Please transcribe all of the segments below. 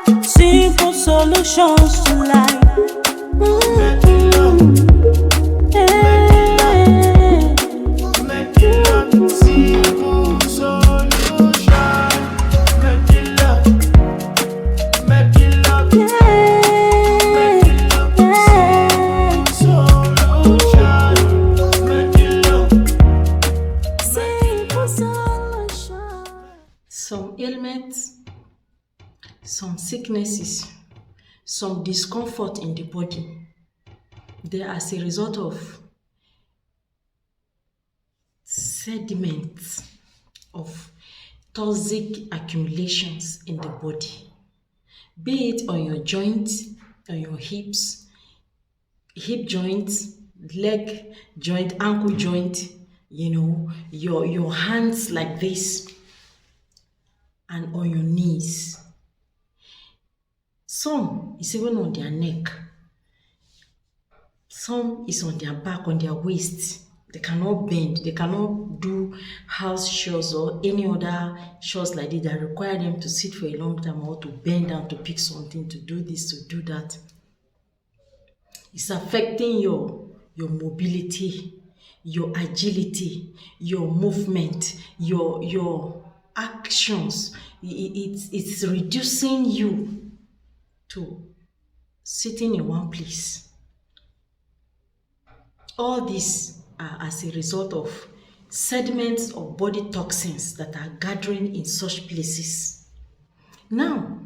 Simple solutions to life. Some ailments, some sicknesses, some discomfort in the body, they are as a result of sediments of toxic accumulations in the body, be it on your joints, on your hips, hip joints, leg joint, ankle joint, your hands like this, and on your knees. Some is even on their neck. Some is on their back, on their waist. They cannot bend. They cannot do house chores or any other chores like this that require them to sit for a long time or to bend down to pick something, to do this, to do that. It's affecting your mobility, your agility, your movement, your actions. It's reducing you to sitting in one place. All these are as a result of sediments of body toxins that are gathering in such places. Now,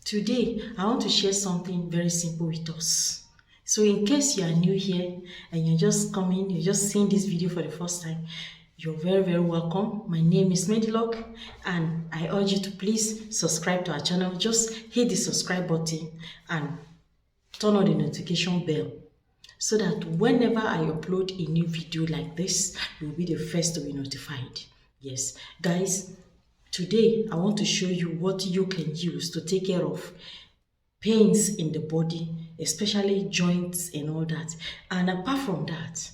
today, I want to share something very simple with us. So in case you are new here and you're just seeing this video for the first time, you're very, very welcome. My name is Medilock, and I urge you to please subscribe to our channel. Just hit the subscribe button and turn on the notification bell so that whenever I upload a new video like this, you'll be the first to be notified. Yes, guys, today I want to show you what you can use to take care of pains in the body, especially joints and all that. And apart from that,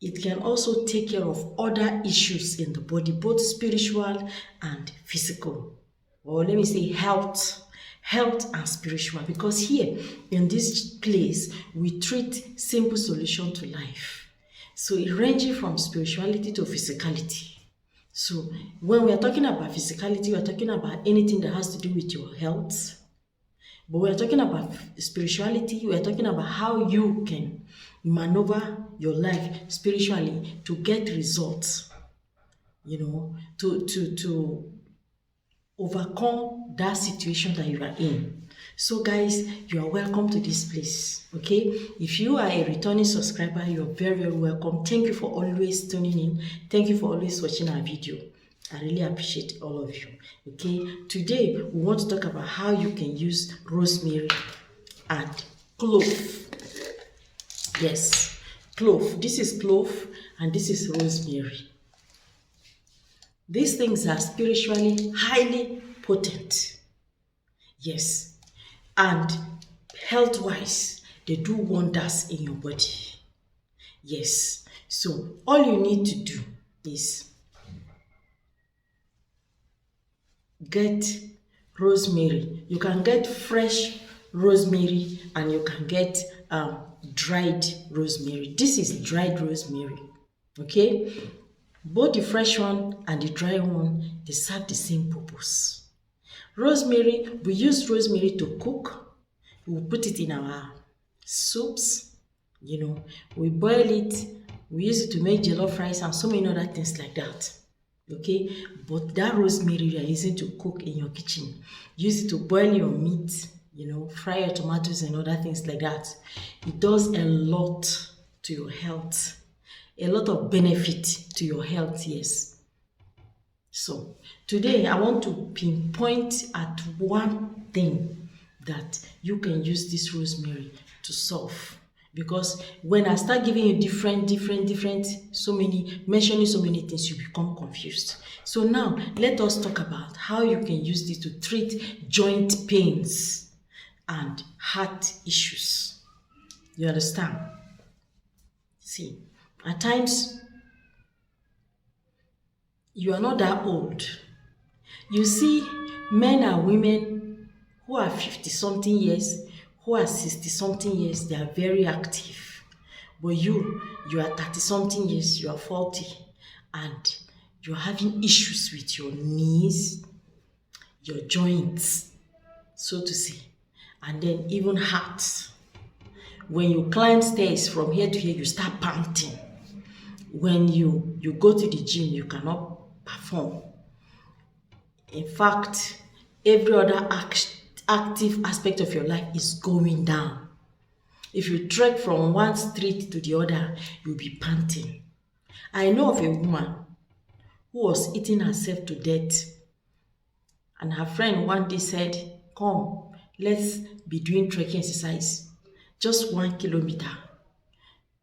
it can also take care of other issues in the body, both spiritual and physical, or let me say health and spiritual, because here in this place we treat simple solution to life. So it ranges from spirituality to physicality. So when we are talking about physicality, we are talking about anything that has to do with your health. But we are talking about spirituality, we are talking about how you can maneuver your life spiritually to get results, to overcome that situation that you are in. So guys, you are welcome to this place, okay? If you are a returning subscriber, you're very, very welcome. Thank you for always tuning in. Thank you for always watching our video. I really appreciate all of you, okay? Today, we want to talk about how you can use rosemary and clove. Yes, clove. This is clove and this is rosemary. These things are spiritually highly potent. Yes, and health-wise, they do wonders in your body. Yes, so all you need to do is get rosemary. You can get fresh rosemary and you can get dried rosemary. This is dried rosemary, okay? Both the fresh one and the dry one, they serve the same purpose. Rosemary, we use rosemary to cook. We put it in our soups, we boil it, we use it to make jollof rice and so many other things like that. Okay, but that rosemary you are using to cook in your kitchen, use it to boil your meat, fry your tomatoes and other things like that. It does a lot to your health, a lot of benefit to your health, yes. So today I want to pinpoint at one thing that you can use this rosemary to solve. Because when I start giving you mentioning so many things, you become confused. So now, let us talk about how you can use this to treat joint pains and heart issues. You understand? See, at times, you are not that old. You see Men and women who are 50 something years, who are 60 something years, they are very active. But you are 30 something years, you are 40, and you're having issues with your knees, your joints, so to say, and then even heart. When you climb stairs from here to here, you start panting. When you go to the gym, you cannot perform. In fact, every other active aspect of your life is going down. If you trek from one street to the other, you'll be panting. I know of a woman who was eating herself to death, and her friend one day said, "Come, let's be doing trekking exercise, just 1 kilometer."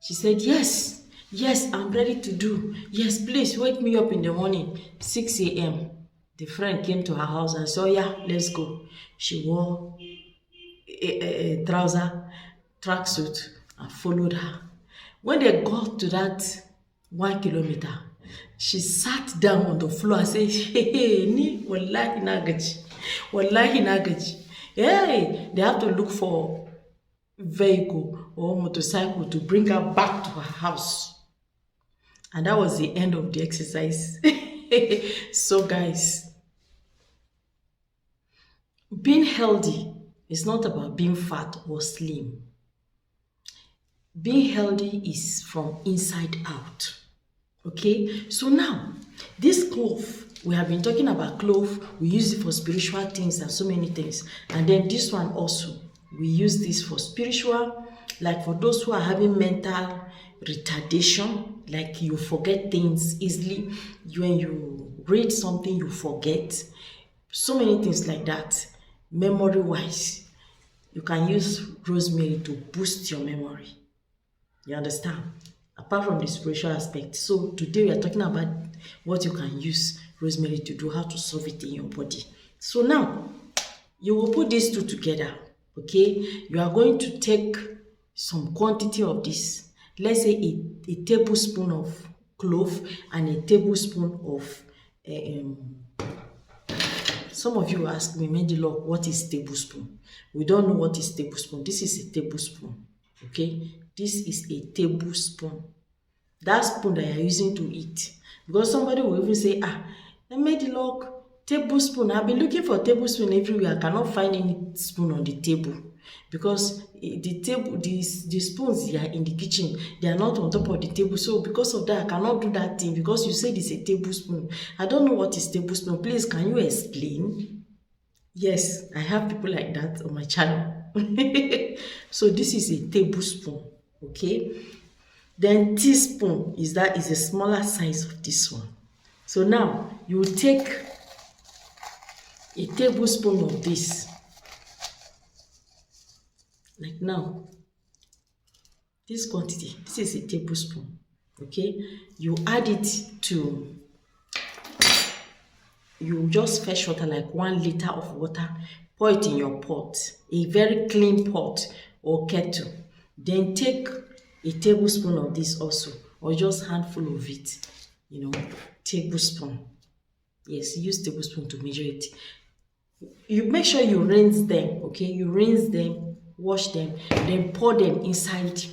She said, yes, I'm ready to do. Yes, please wake me up in the morning, 6 a.m. The friend came to her house and said, yeah, let's go. She wore a trouser, tracksuit, and followed her. When they got to that 1 kilometer, she sat down on the floor and said, hey, ni wallahi nagaji, wallahi nagaji. Hey, they have to look for vehicle or motorcycle to bring her back to her house. And that was the end of the exercise. So guys, being healthy is not about being fat or slim. Being healthy is from inside out. Okay, so now this clove, we have been talking about clove, we use it for spiritual things and so many things, and then this one also, we use this for spiritual, like for those who are having mental retardation, like you forget things easily. When you read something, you forget. So many things like that. Memory-wise, you can use rosemary to boost your memory. You understand? Apart from the spiritual aspect. So today we are talking about what you can use rosemary to do, how to solve it in your body. So now, you will put these two together. Okay, you are going to take some quantity of this. Let's say a tablespoon of clove and a tablespoon of some of you ask me, Mendilog, what is tablespoon? We don't know what is tablespoon. This is a tablespoon. Okay, this is a tablespoon. That spoon that you're using to eat. Because somebody will even say, Mendilog, tablespoon. I've been looking for tablespoon everywhere. I cannot find any spoon on the table because the spoons they are in the kitchen, they are not on top of the table. So because of that, I cannot do that thing because you said it's a tablespoon. I don't know what is tablespoon. Please, can you explain? Yes, I have people like that on my channel. So this is a tablespoon. Okay. Then teaspoon is a smaller size of this one. So now you will take a tablespoon of this, like now, this quantity, this is a tablespoon. Okay, you add it to, you just fetch water, like 1 liter of water, pour it in your pot, a very clean pot or kettle. Then take a tablespoon of this also, or just handful of it, tablespoon. Yes, use tablespoon to measure it. You make sure you rinse them, okay? You rinse them, wash them, then pour them inside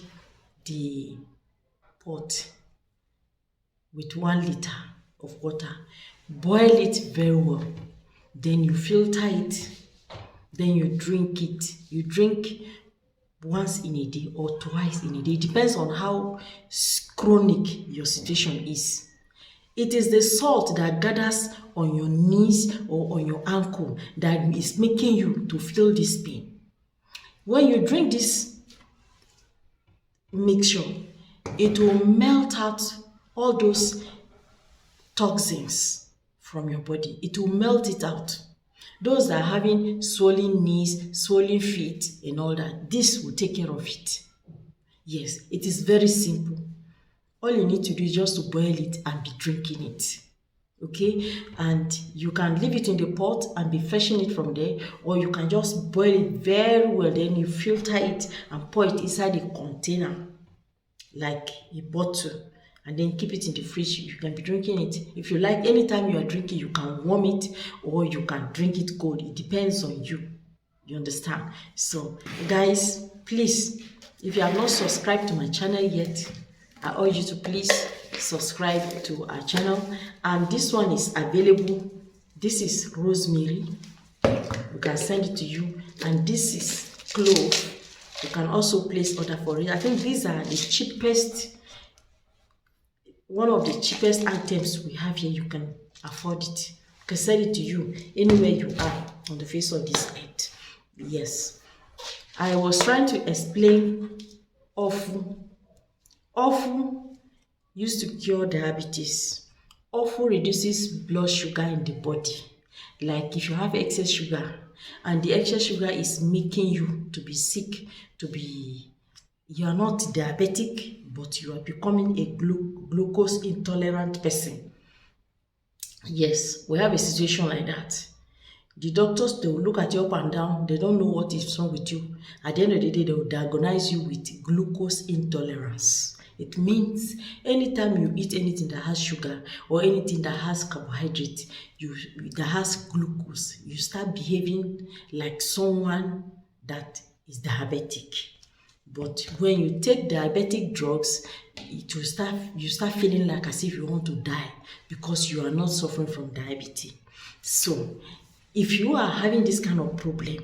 the pot with 1 liter of water. Boil it very well. Then you filter it. Then you drink it. You drink once in a day or twice in a day. It depends on how chronic your situation is. It is the salt that gathers on your knees or on your ankle that is making you to feel this pain. When you drink this mixture, it will melt out all those toxins from your body. It will melt it out. Those that are having swollen knees, swollen feet, and all that, this will take care of it. Yes, it is very simple. All you need to do is just to boil it and be drinking it. Okay, and you can leave it in the pot and be fetching it from there, or you can just boil it very well, then you filter it and pour it inside a container like a bottle, and then keep it in the fridge. You can be drinking it. If you like, anytime you are drinking, you can warm it or you can drink it cold. It depends on you. You understand? So, guys, please, if you have not subscribed to my channel yet, I urge you to please subscribe to our channel. And this one is available. This is rosemary. We can send it to you. And this is clove. You can also place order for it. I think these are the cheapest, one of the cheapest items we have here. You can afford it. I can send it to you anywhere you are on the face of this earth. Yes. I was trying to explain Ofu. Ofu used to cure diabetes. Ofu reduces blood sugar in the body. Like if you have excess sugar and the excess sugar is making you to be sick, you are not diabetic, but you are becoming a glucose intolerant person. Yes, we have a situation like that. The doctors, they will look at you up and down. They don't know what is wrong with you. At the end of the day, they will diagnose you with glucose intolerance. It means anytime you eat anything that has sugar or anything that has carbohydrate, that has glucose, you start behaving like someone that is diabetic. But when you take diabetic drugs, you start feeling like as if you want to die because you are not suffering from diabetes. So, if you are having this kind of problem,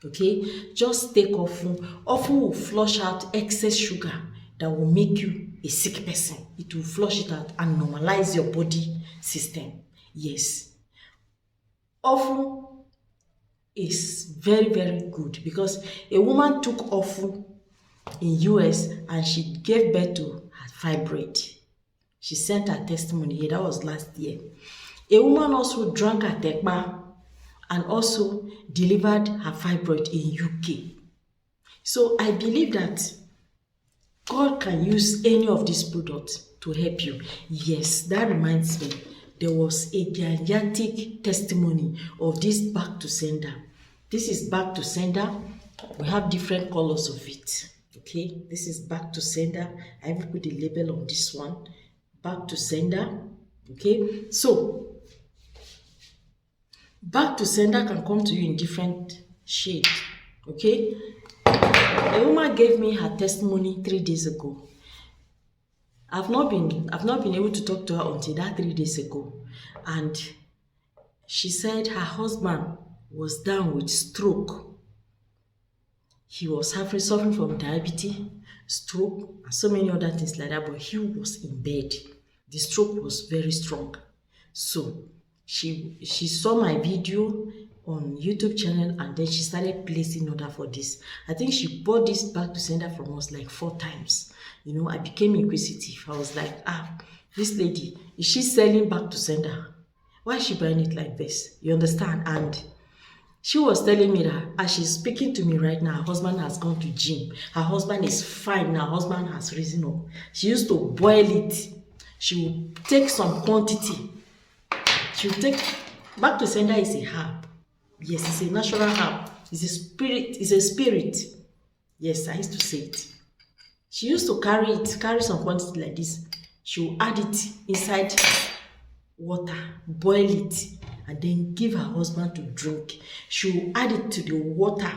okay, just take Ofu. Ofu will flush out excess sugar that will make you a sick person. It will flush it out and normalize your body system. Yes. Ofu is very, very good because a woman took Ofu in US and she gave birth to her fibroid. She sent her testimony here. That was last year. A woman also drank Atekpa and also delivered her fibroid in UK. So I believe that God can use any of these products to help you. Yes, that reminds me, there was a gigantic testimony of this back to sender. This is back to sender. We have different colors of it. Okay, this is back to sender. I will put the label on this one. Back to sender. Okay, so back to sender can come to you in different shades. Okay, a woman gave me her testimony 3 days ago. I've not been able to talk to her until that 3 days ago, and she said her husband was down with stroke. He was suffering from diabetes, stroke, and so many other things like that, but he was in bed. The stroke was very strong. So she saw my video on YouTube channel and then she started placing order for this. I think she bought this back to sender from us like 4 times. You know, I became inquisitive. I was like, this lady, is she selling back to sender? Why is she buying it like this? You understand? And she was telling me that as she's speaking to me right now, her husband has gone to gym. Her husband is fine now. Her husband has risen up. She used to boil it. She will take some quantity. She will take, back to sender is a herb. Yes, it's a natural herb. It's a spirit. It's a spirit. Yes, I used to say it. She used to carry some quantity like this. She will add it inside water, boil it, and then give her husband to drink. She will add it to the water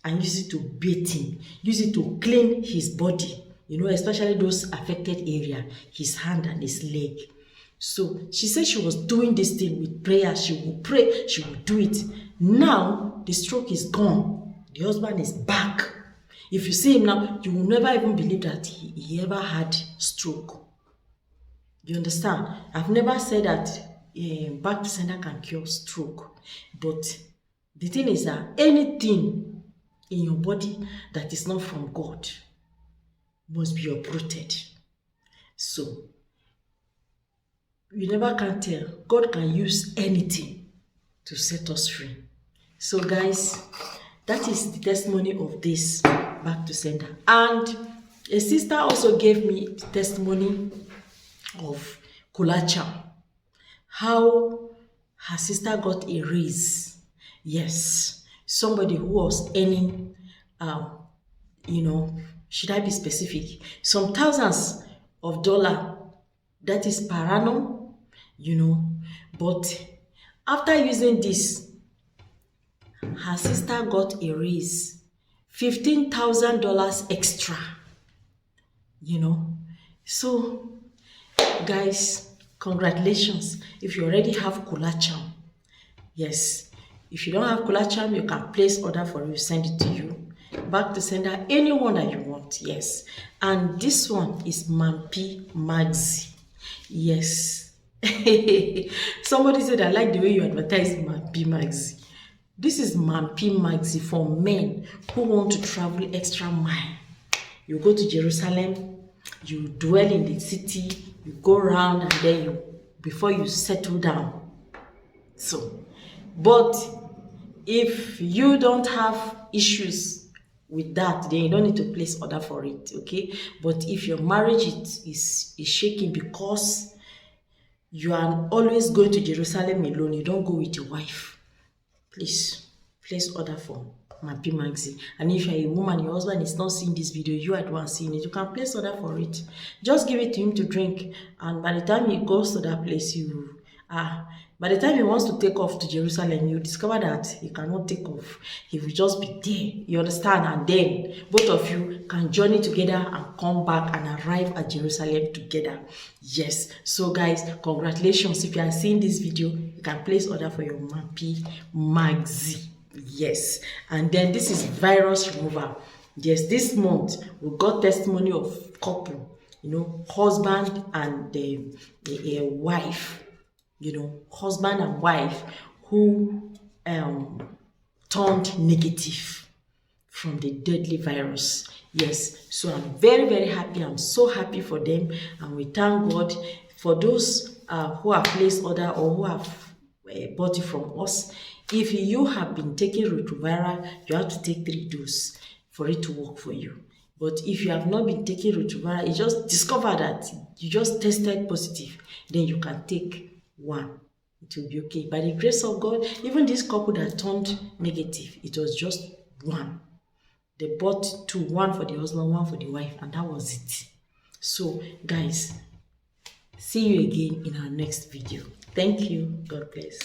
and use it to bathe him, use it to clean his body, you know, especially those affected area, his hand and his leg. So she said she was doing this thing with prayer. She will pray, she will do it. Now the stroke is gone. The husband is back. If you see him now, you will never even believe that he ever had stroke. You understand? I've never said that back to sender can cure stroke. But the thing is that anything in your body that is not from God must be uprooted. So, you never can tell. God can use anything to set us free. So guys, that is the testimony of this back to sender. And a sister also gave me testimony of Kulacha, how her sister got a raise. Yes, somebody who was earning, you know, should I be specific? Some thousands of dollars that is per annum, but after using this, her sister got a raise, $15,000 extra, So, guys, congratulations if you already have Kula Charm. Yes, if you don't have Kula Charm, you can place order for you, send it to you. Back to sender, anyone that you want, yes. And this one is Mampi Maxi. Yes. Somebody said, I like the way you advertise Mampi Maxi. This is Mampi Maxi for men who want to travel extra mile. You go to Jerusalem, you dwell in the city, you go around, and then before you settle down. So, but if you don't have issues with that, then you don't need to place order for it, okay? But if your marriage is shaking because you are always going to Jerusalem alone, you don't go with your wife, please place order for Mampi Maxi. And if you're a woman, your husband is not seeing this video, you are the one seeing it, you can place order for it. Just give it to him to drink, and by the time he goes to that place, by the time he wants to take off to Jerusalem, you discover that he cannot take off. He will just be there, you understand? And then both of you can journey together and come back and arrive at Jerusalem together. Yes, so guys, congratulations. If you are seeing this video, you can place order for your Mampi Maxi. Yes, and then this is virus remover. Yes, this month we got testimony of couple, husband and a wife, husband and wife who turned negative from the deadly virus. Yes, so I'm very, very happy. I'm so happy for them, and we thank God for those who have placed order or who have bought it from us. If you have been taking retroviral, you have to take 3 doses for it to work for you. But if you have not been taking retroviral, you just discover that you just tested positive, then you can take 1. It will be okay. By the grace of God, even this couple that turned negative, it was just 1. They bought 2, 1 for the husband, 1 for the wife, and that was it. So, guys, see you again in our next video. Thank you. God bless.